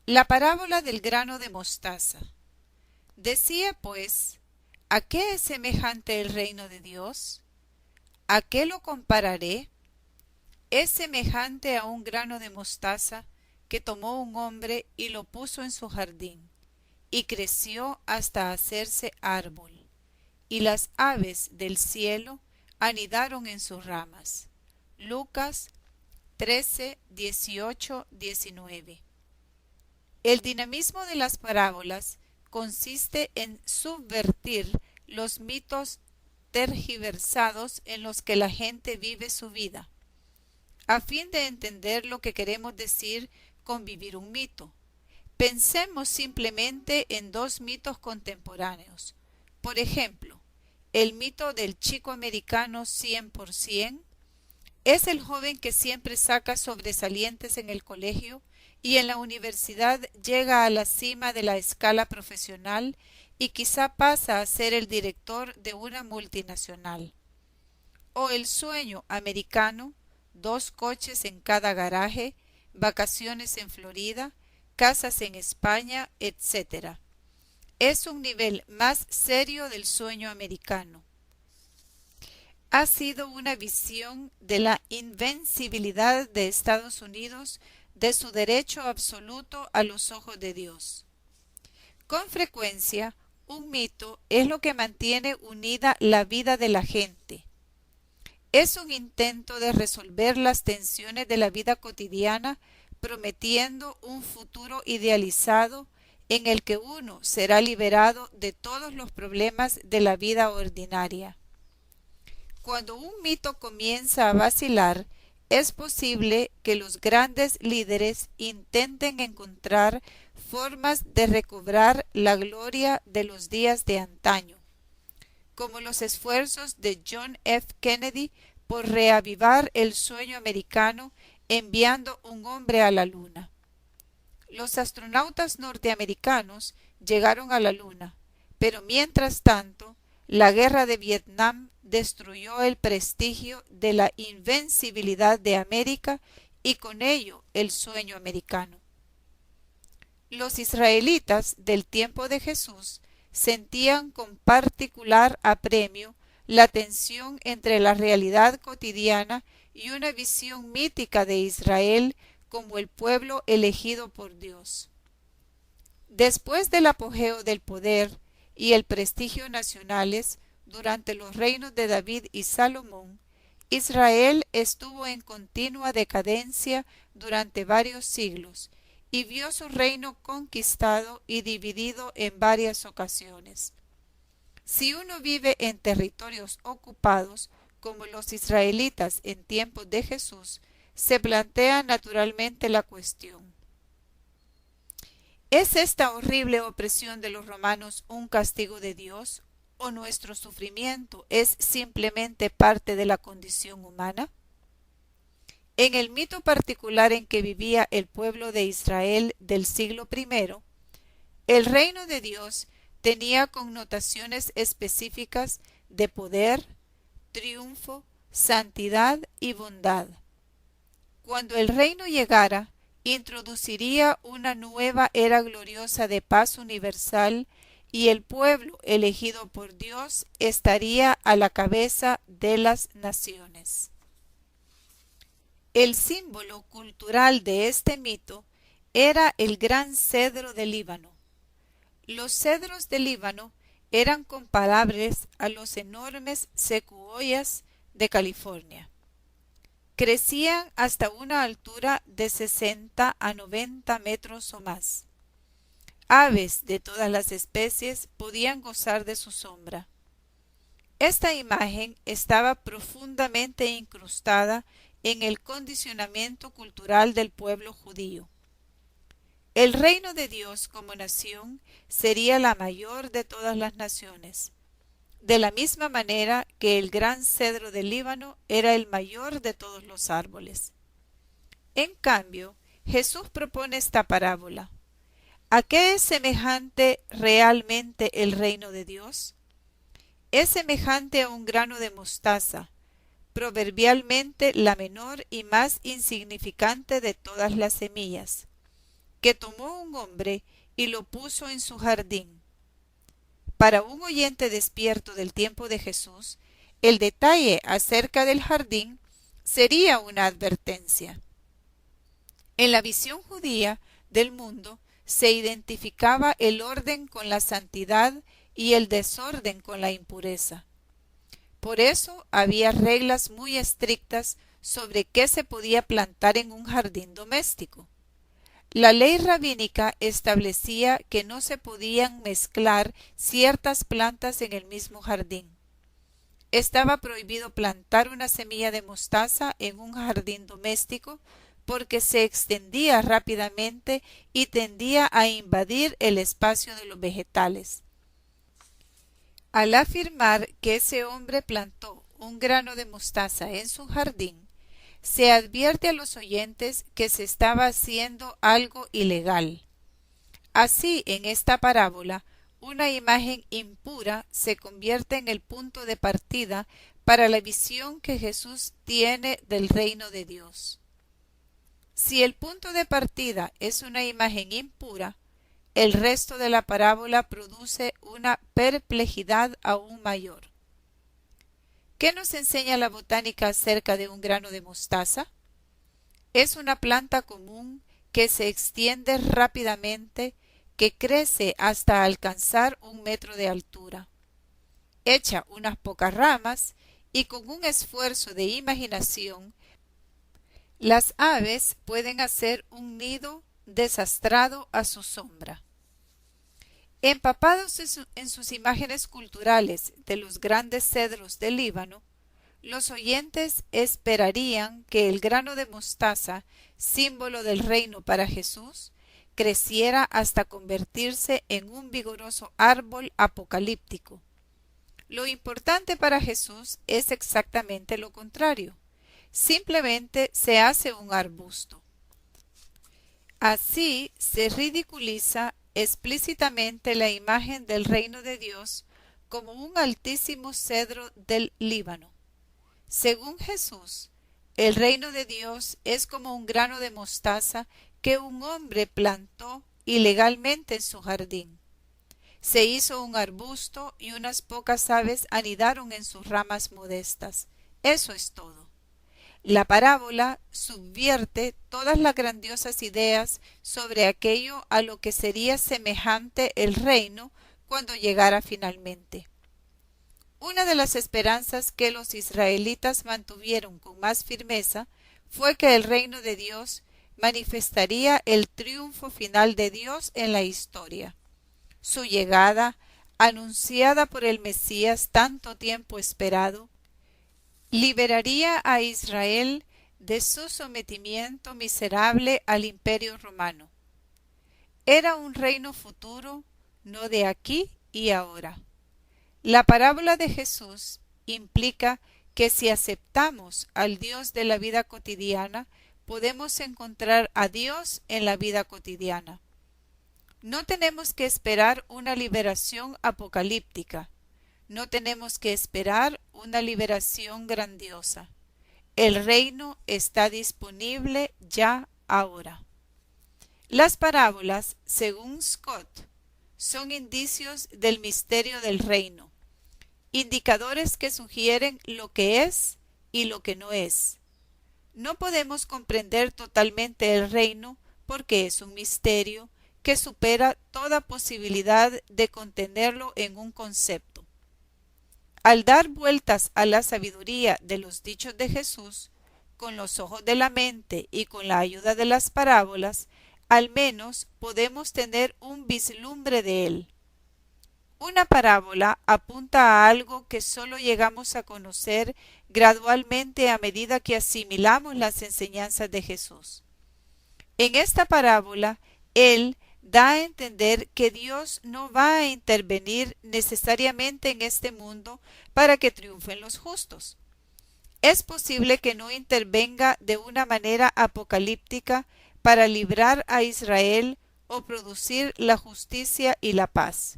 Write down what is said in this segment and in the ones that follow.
La parábola del grano de mostaza. Decía pues, ¿a qué es semejante el reino de Dios? ¿A qué lo compararé? Es semejante a un grano de mostaza que tomó un hombre y lo puso en su jardín, y creció hasta hacerse árbol, y las aves del cielo anidaron en sus ramas. Lucas 13, 18, 19. El dinamismo de las parábolas consiste en subvertir los mitos tergiversados en los que la gente vive su vida, a fin de entender lo que queremos decir con vivir un mito. Pensemos simplemente en dos mitos contemporáneos. Por ejemplo, el mito del chico americano 100%. Es el joven que siempre saca sobresalientes en el colegio y en la universidad llega a la cima de la escala profesional y quizá pasa a ser el director de una multinacional. O el sueño americano, 2 coches en cada garaje, vacaciones en Florida, casas en España, etc. Es un nivel más serio del sueño americano. Ha sido una visión de la invencibilidad de Estados Unidos, de su derecho absoluto a los ojos de Dios. Con frecuencia, un mito es lo que mantiene unida la vida de la gente. Es un intento de resolver las tensiones de la vida cotidiana, prometiendo un futuro idealizado en el que uno será liberado de todos los problemas de la vida ordinaria. Cuando un mito comienza a vacilar, es posible que los grandes líderes intenten encontrar formas de recobrar la gloria de los días de antaño, como los esfuerzos de John F. Kennedy por reavivar el sueño americano enviando un hombre a la luna. Los astronautas norteamericanos llegaron a la luna, pero mientras tanto, la guerra de Vietnam destruyó el prestigio de la invencibilidad de América y con ello el sueño americano. Los israelitas del tiempo de Jesús sentían con particular apremio la tensión entre la realidad cotidiana y una visión mítica de Israel como el pueblo elegido por Dios. Después del apogeo del poder y el prestigio nacionales durante los reinos de David y Salomón, Israel estuvo en continua decadencia durante varios siglos y vio su reino conquistado y dividido en varias ocasiones. Si uno vive en territorios ocupados, como los israelitas en tiempos de Jesús, se plantea naturalmente la cuestión: ¿es esta horrible opresión de los romanos un castigo de Dios o nuestro sufrimiento es simplemente parte de la condición humana? En el mito particular en que vivía el pueblo de Israel del siglo I, el reino de Dios tenía connotaciones específicas de poder, triunfo, santidad y bondad. Cuando el reino llegara, introduciría una nueva era gloriosa de paz universal y el pueblo elegido por Dios estaría a la cabeza de las naciones. El símbolo cultural de este mito era el gran cedro del Líbano. Los cedros del Líbano eran comparables a los enormes secuoyas de California. Crecían hasta una altura de 60 a 90 metros o más. Aves de todas las especies podían gozar de su sombra. Esta imagen estaba profundamente incrustada en el condicionamiento cultural del pueblo judío. El reino de Dios como nación sería la mayor de todas las naciones, de la misma manera que el gran cedro del Líbano era el mayor de todos los árboles. En cambio, Jesús propone esta parábola. ¿A qué es semejante realmente el reino de Dios? Es semejante a un grano de mostaza, proverbialmente la menor y más insignificante de todas las semillas. que tomó un hombre y lo puso en su jardín. Para un oyente despierto del tiempo de Jesús, el detalle acerca del jardín sería una advertencia. En la visión judía del mundo se identificaba el orden con la santidad y el desorden con la impureza. Por eso había reglas muy estrictas sobre qué se podía plantar en un jardín doméstico. La ley rabínica establecía que no se podían mezclar ciertas plantas en el mismo jardín. Estaba prohibido plantar una semilla de mostaza en un jardín doméstico porque se extendía rápidamente y tendía a invadir el espacio de los vegetales. Al afirmar que ese hombre plantó un grano de mostaza en su jardín, se advierte a los oyentes que se estaba haciendo algo ilegal. Así, en esta parábola, una imagen impura se convierte en el punto de partida para la visión que Jesús tiene del reino de Dios. Si el punto de partida es una imagen impura, el resto de la parábola produce una perplejidad aún mayor. ¿Qué nos enseña la botánica acerca de un grano de mostaza? Es una planta común que se extiende rápidamente, que crece hasta alcanzar 1 metro de altura. Echa unas pocas ramas y con un esfuerzo de imaginación, las aves pueden hacer un nido desastrado a su sombra. Empapados en sus imágenes culturales de los grandes cedros del Líbano, los oyentes esperarían que el grano de mostaza, símbolo del reino para Jesús, creciera hasta convertirse en un vigoroso árbol apocalíptico. Lo importante para Jesús es exactamente lo contrario. Simplemente se hace un arbusto. Así se ridiculiza explícitamente la imagen del reino de Dios como un altísimo cedro del Líbano. Según Jesús, el reino de Dios es como un grano de mostaza que un hombre plantó ilegalmente en su jardín. Se hizo un arbusto y unas pocas aves anidaron en sus ramas modestas. Eso es todo. La parábola subvierte todas las grandiosas ideas sobre aquello a lo que sería semejante el reino cuando llegara finalmente. Una de las esperanzas que los israelitas mantuvieron con más firmeza fue que el reino de Dios manifestaría el triunfo final de Dios en la historia. Su llegada, anunciada por el Mesías tanto tiempo esperado, liberaría a Israel de su sometimiento miserable al imperio romano. Era un reino futuro, no de aquí y ahora. La parábola de Jesús implica que si aceptamos al Dios de la vida cotidiana, podemos encontrar a Dios en la vida cotidiana. No tenemos que esperar una liberación apocalíptica. No tenemos que esperar una liberación grandiosa. El reino está disponible ya ahora. Las parábolas, según Scott, son indicios del misterio del reino, indicadores que sugieren lo que es y lo que no es. No podemos comprender totalmente el reino porque es un misterio que supera toda posibilidad de contenerlo en un concepto. Al dar vueltas a la sabiduría de los dichos de Jesús, con los ojos de la mente y con la ayuda de las parábolas, al menos podemos tener un vislumbre de él. Una parábola apunta a algo que solo llegamos a conocer gradualmente a medida que asimilamos las enseñanzas de Jesús. En esta parábola, él da a entender que Dios no va a intervenir necesariamente en este mundo para que triunfen los justos. Es posible que no intervenga de una manera apocalíptica para librar a Israel o producir la justicia y la paz.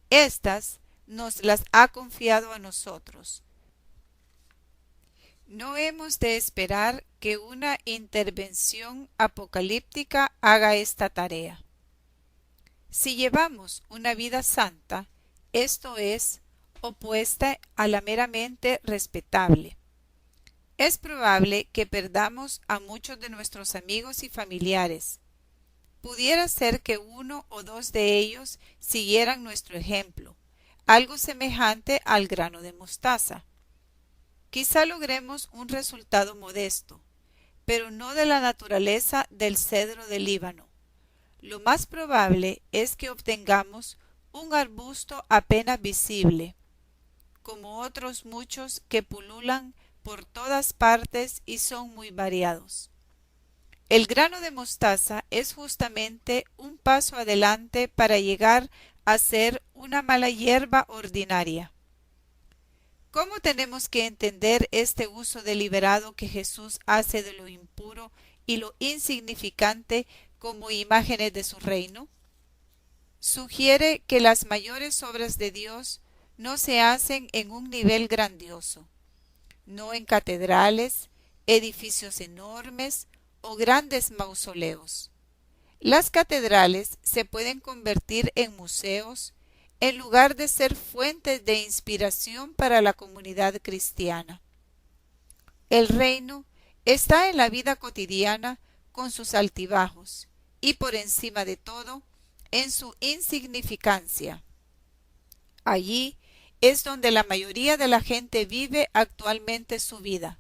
Estas nos las ha confiado a nosotros. No hemos de esperar que una intervención apocalíptica haga esta tarea. Si llevamos una vida santa, esto es, opuesta a la meramente respetable, es probable que perdamos a muchos de nuestros amigos y familiares. Pudiera ser que uno o dos de ellos siguieran nuestro ejemplo, algo semejante al grano de mostaza. Quizá logremos un resultado modesto, pero no de la naturaleza del cedro del Líbano. Lo más probable es que obtengamos un arbusto apenas visible, como otros muchos que pululan por todas partes y son muy variados. El grano de mostaza es justamente un paso adelante para llegar a ser una mala hierba ordinaria. ¿Cómo tenemos que entender este uso deliberado que Jesús hace de lo impuro y lo insignificante como imágenes de su reino? Sugiere que las mayores obras de Dios no se hacen en un nivel grandioso, no en catedrales, edificios enormes o grandes mausoleos. Las catedrales se pueden convertir en museos en lugar de ser fuentes de inspiración para la comunidad cristiana. El reino está en la vida cotidiana con sus altibajos y por encima de todo en su insignificancia. Allí es donde la mayoría de la gente vive actualmente su vida.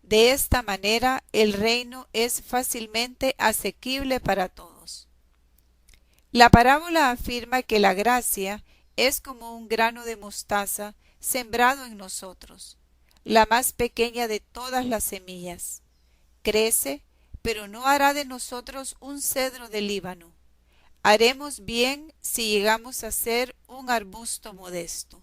De esta manera el reino es fácilmente asequible para todos. La parábola afirma que la gracia es como un grano de mostaza sembrado en nosotros, la más pequeña de todas las semillas. Crece, pero no hará de nosotros un cedro del Líbano. Haremos bien si llegamos a ser un arbusto modesto.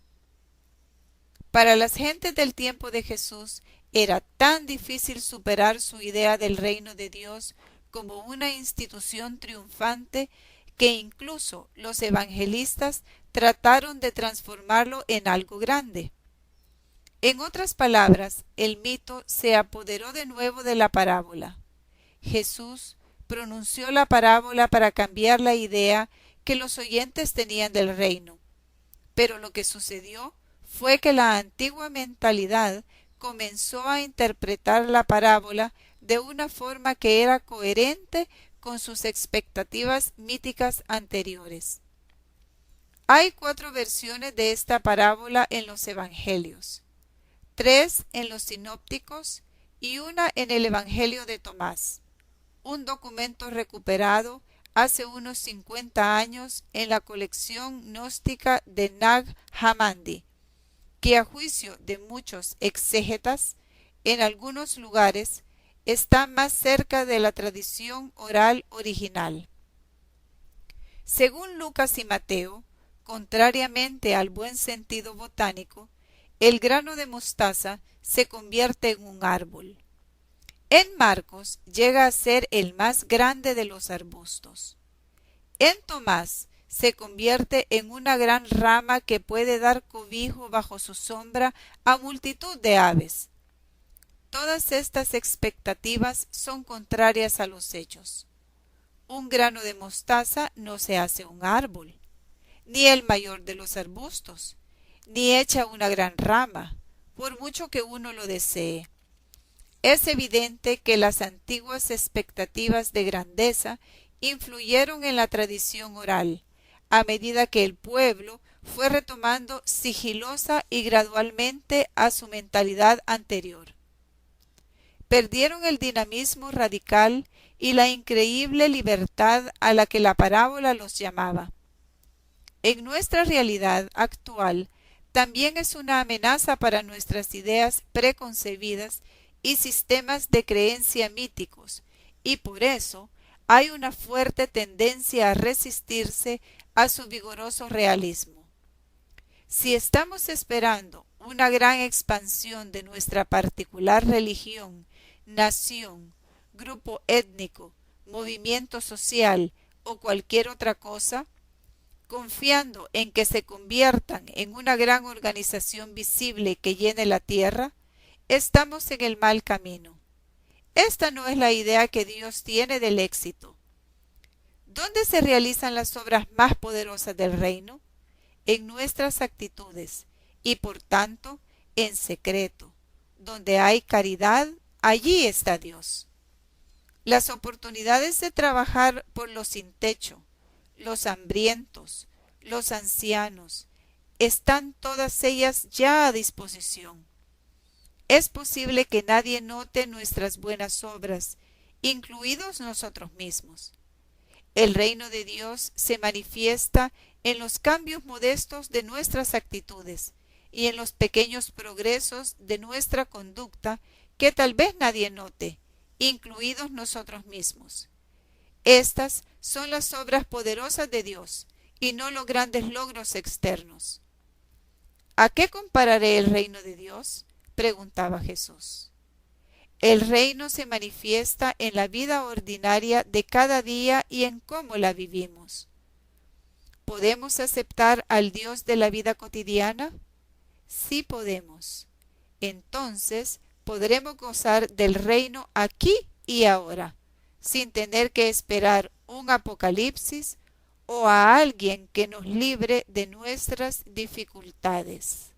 Para las gentes del tiempo de Jesús era tan difícil superar su idea del reino de Dios como una institución triunfante que incluso los evangelistas trataron de transformarlo en algo grande. En otras palabras, el mito se apoderó de nuevo de la parábola. Jesús pronunció la parábola para cambiar la idea que los oyentes tenían del reino. Pero lo que sucedió fue que la antigua mentalidad comenzó a interpretar la parábola de una forma que era coherente con sus expectativas míticas anteriores. Hay 4 versiones de esta parábola en los evangelios, 3 en los sinópticos y una en el Evangelio de Tomás, un documento recuperado hace unos 50 años en la colección gnóstica de Nag Hammadi, que a juicio de muchos exégetas, en algunos lugares está más cerca de la tradición oral original. Según Lucas y Mateo, contrariamente al buen sentido botánico, el grano de mostaza se convierte en un árbol. En Marcos llega a ser el más grande de los arbustos. En Tomás se convierte en una gran rama que puede dar cobijo bajo su sombra a multitud de aves. Todas estas expectativas son contrarias a los hechos. Un grano de mostaza no se hace un árbol, ni el mayor de los arbustos, ni echa una gran rama, por mucho que uno lo desee. Es evidente que las antiguas expectativas de grandeza influyeron en la tradición oral, a medida que el pueblo fue retomando sigilosa y gradualmente a su mentalidad anterior. Perdieron el dinamismo radical y la increíble libertad a la que la parábola los llamaba. En nuestra realidad actual también es una amenaza para nuestras ideas preconcebidas y sistemas de creencia míticos, y por eso hay una fuerte tendencia a resistirse a su vigoroso realismo. Si estamos esperando una gran expansión de nuestra particular religión, nación, grupo étnico, movimiento social o cualquier otra cosa, confiando en que se conviertan en una gran organización visible que llene la tierra, estamos en el mal camino. Esta no es la idea que Dios tiene del éxito. ¿Dónde se realizan las obras más poderosas del reino? En nuestras actitudes y por tanto en secreto. Donde hay caridad, allí está Dios. Las oportunidades de trabajar por los sin techo, los hambrientos, los ancianos, están todas ellas ya a disposición. Es posible que nadie note nuestras buenas obras, incluidos nosotros mismos. El reino de Dios se manifiesta en los cambios modestos de nuestras actitudes y en los pequeños progresos de nuestra conducta que tal vez nadie note, incluidos nosotros mismos. Estas son las obras poderosas de Dios y no los grandes logros externos. ¿A qué compararé el reino de Dios?, preguntaba Jesús. El reino se manifiesta en la vida ordinaria de cada día y en cómo la vivimos. ¿Podemos aceptar al Dios de la vida cotidiana? Sí podemos. Entonces podremos gozar del reino aquí y ahora, sin tener que esperar un apocalipsis o a alguien que nos libre de nuestras dificultades.